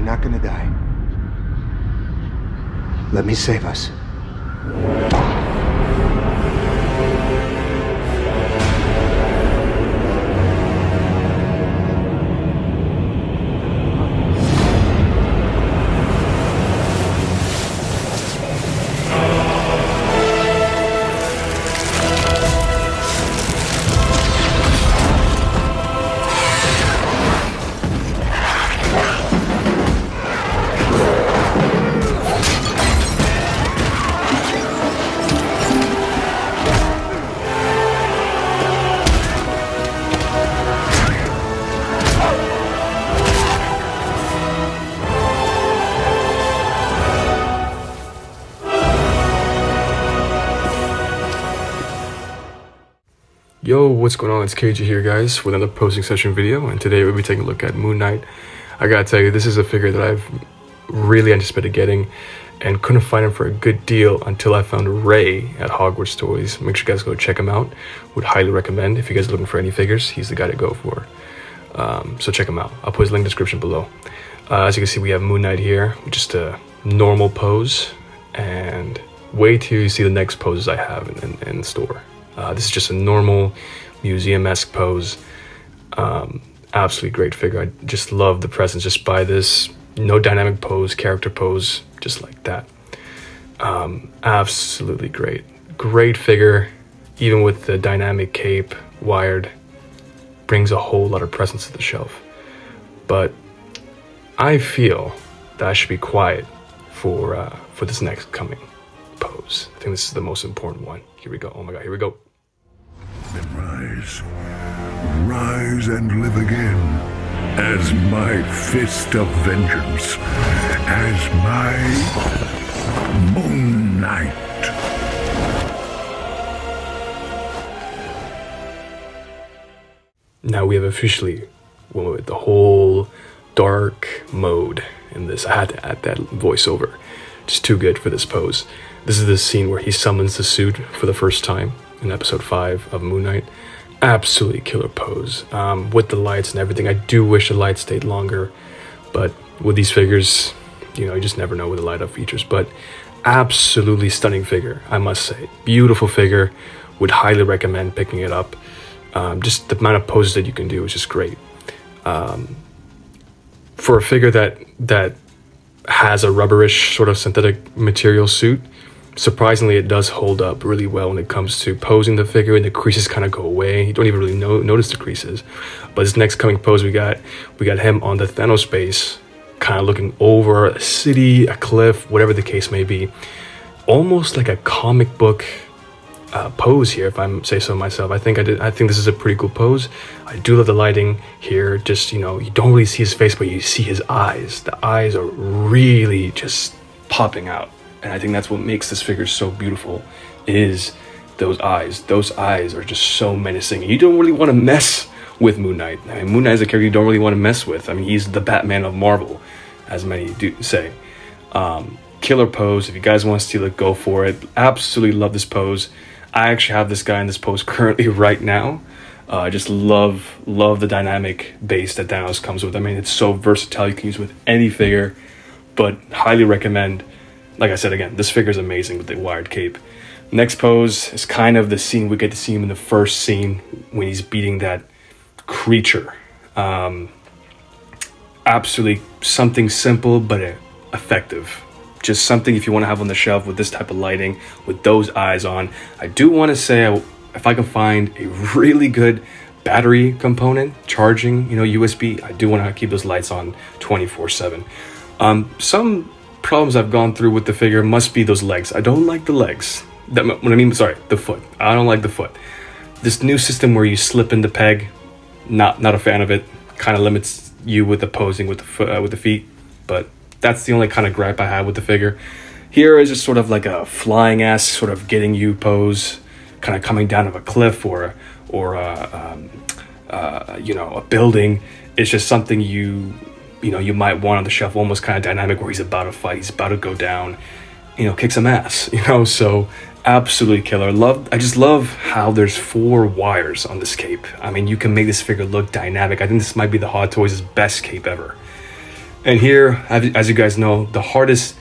not gonna die. Let me save us. Yo, what's going on? It's KG here, guys, with another posting session video, and today we'll be taking a look at Moon Knight. I gotta tell you, this is a figure that I've really anticipated getting and couldn't find him for a good deal until I found Ray at Hogwarts Toys. Make sure you guys go check him out. Would highly recommend. If you guys are looking for any figures, he's the guy to go for. So check him out. I'll put his link in the description below. As you can see, we have Moon Knight here, just a normal pose, and wait till you see the next poses I have in store. This is just a normal museum-esque pose. Absolutely great figure. I just love the presence. Just by this, no dynamic pose, character pose, just like that. Absolutely great. Great figure, even with the dynamic cape, wired, brings a whole lot of presence to the shelf. But I feel that I should be quiet for this next coming pose. I think this is the most important one. Here we go. Oh my God, here we go. Then rise and live again, as my fist of vengeance, as my Moon Knight. Now we have officially went with the whole dark mode in this. I had to add that voiceover. Just too good for this pose. This is the scene where he summons the suit for the first time in episode 5 of Moon Knight. Absolutely killer pose. With the lights and everything. I do wish the lights stayed longer, but with these figures, you know, you just never know with the light up features. But absolutely stunning figure, I must say. Beautiful figure. Would highly recommend picking it up. Just the amount of poses that you can do is just great. For a figure that has a rubberish sort of synthetic material suit, surprisingly it does hold up really well when it comes to posing the figure, and the creases kind of go away. You don't even really notice the creases. But this next coming pose we got him on the Thanos base, kind of looking over a city, a cliff, whatever the case may be. Almost like a comic book pose here, if I say so myself. I think this is a pretty cool pose. I do love the lighting here. Just, you know, you don't really see his face, but you see his eyes. The eyes are really just popping out, and I think that's what makes this figure so beautiful, is those eyes. Those eyes are just so menacing. You don't really want to mess with Moon Knight. I mean, Moon Knight is a character you don't really want to mess with. I mean, he's the Batman of Marvel, as many do say. Killer pose. If you guys want to steal it, go for it. Absolutely love this pose. I actually have this guy in this pose currently right now. I just love the dynamic base that Thanos comes with. I mean, it's so versatile. You can use it with any figure, but highly recommend. Like I said, again, this figure is amazing with the wired cape. Next pose is kind of the scene we get to see him in the first scene when he's beating that creature. Absolutely something simple but effective. Just something if you want to have on the shelf with this type of lighting, with those eyes on. I do want to say, if I can find a really good battery component, charging, you know, USB, I do want to keep those lights on 24/7. Some problems I've gone through with the figure must be those legs. I don't like the legs. The foot. I don't like the foot. This new system where you slip in the peg, not a fan of it. Kind of limits you with the posing with the feet, but that's the only kind of gripe I have with the figure. Here is just sort of like a flying ass sort of getting you pose, kind of coming down of a cliff or you know, a building. It's just something you might want on the shelf, almost kind of dynamic, where he's about to fight, he's about to go down, you know, kick some ass, you know. So absolutely killer. I just love how there's 4 wires on this cape. I mean, you can make this figure look dynamic. I think this might be the Hot Toys' best cape ever. And here, as you guys know, the hardest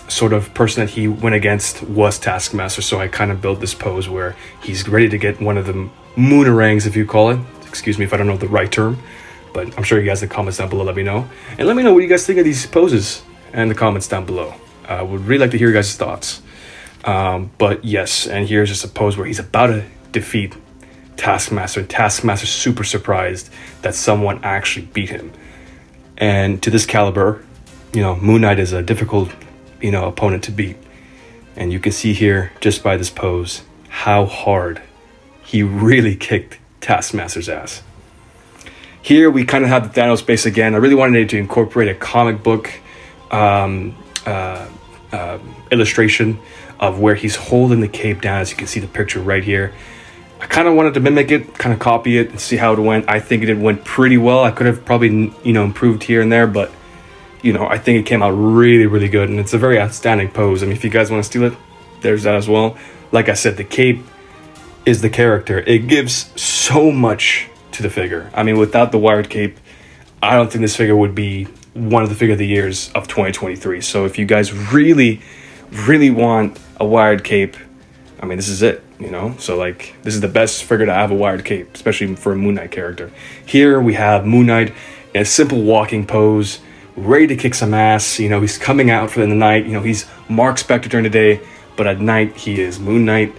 sort of person that he went against was Taskmaster. So I kind of built this pose where he's ready to get one of the moonerangs, if you call it. Excuse me if I don't know the right term, but I'm sure you guys in the comments down below let me know. And let me know what you guys think of these poses in the comments down below. I would really like to hear your guys' thoughts. But yes, and here's just a pose where he's about to defeat Taskmaster. Taskmaster's super surprised that someone actually beat him. And to this caliber, you know, Moon Knight is a difficult, you know, opponent to beat. And you can see here, just by this pose, how hard he really kicked Taskmaster's ass. Here we kind of have the Thanos base again. I really wanted to incorporate a comic book illustration of where he's holding the cape down, as you can see the picture right here. I kind of wanted to mimic it, kind of copy it and see how it went. I think it went pretty well. I could have probably, you know, improved here and there, but, you know, I think it came out really, really good. And it's a very outstanding pose. I mean, if you guys want to steal it, there's that as well. Like I said, the cape is the character. It gives so much to the figure. I mean, without the wired cape, I don't think this figure would be one of the figure of the years of 2023. So if you guys really, really want a wired cape, I mean, this is it, you know? So, like, this is the best figure to have a wired cape, especially for a Moon Knight character. Here we have Moon Knight in a simple walking pose, ready to kick some ass. You know, he's coming out for the night. You know, he's Mark Spector during the day, but at night he is Moon Knight.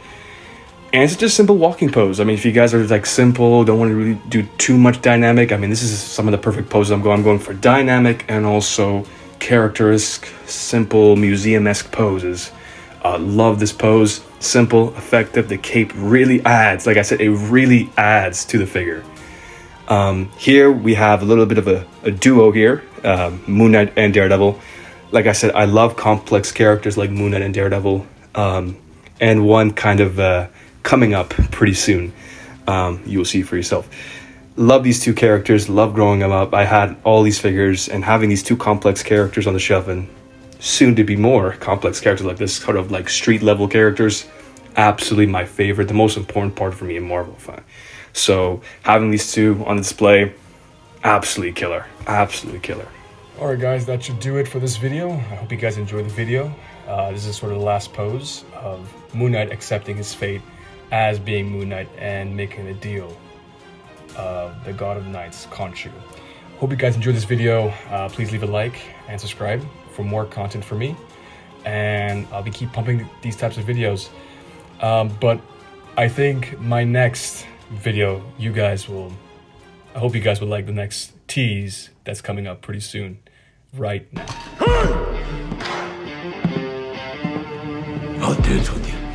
And it's just a simple walking pose. I mean, if you guys are, like, simple, don't want to really do too much dynamic, I mean, this is some of the perfect poses I'm going for dynamic and also characteristic, simple, museum-esque poses. Love this pose. Simple, effective. The cape really adds, like I said, it really adds to the figure. Here we have a little bit of a duo here, Moon Knight and Daredevil. Like I said, I love complex characters like Moon Knight and Daredevil, and one kind of coming up pretty soon. You will see for yourself. Love these two characters, love growing them up. I had all these figures, and having these two complex characters on the shelf, and soon to be more complex characters like this, sort of like street level characters, absolutely my favorite, the most important part for me in Marvel. So having these two on display, absolutely killer, absolutely killer. Alright guys, that should do it for this video. I hope you guys enjoyed the video. This is sort of the last pose of Moon Knight accepting his fate as being Moon Knight and making a deal of the God of Knights, Khonshu. Hope you guys enjoyed this video. Please leave a like and subscribe for more content from me, and I'll be keep pumping these types of videos. But I think my next video, I hope you guys will like the next tease that's coming up pretty soon, right now. I'll dance with you.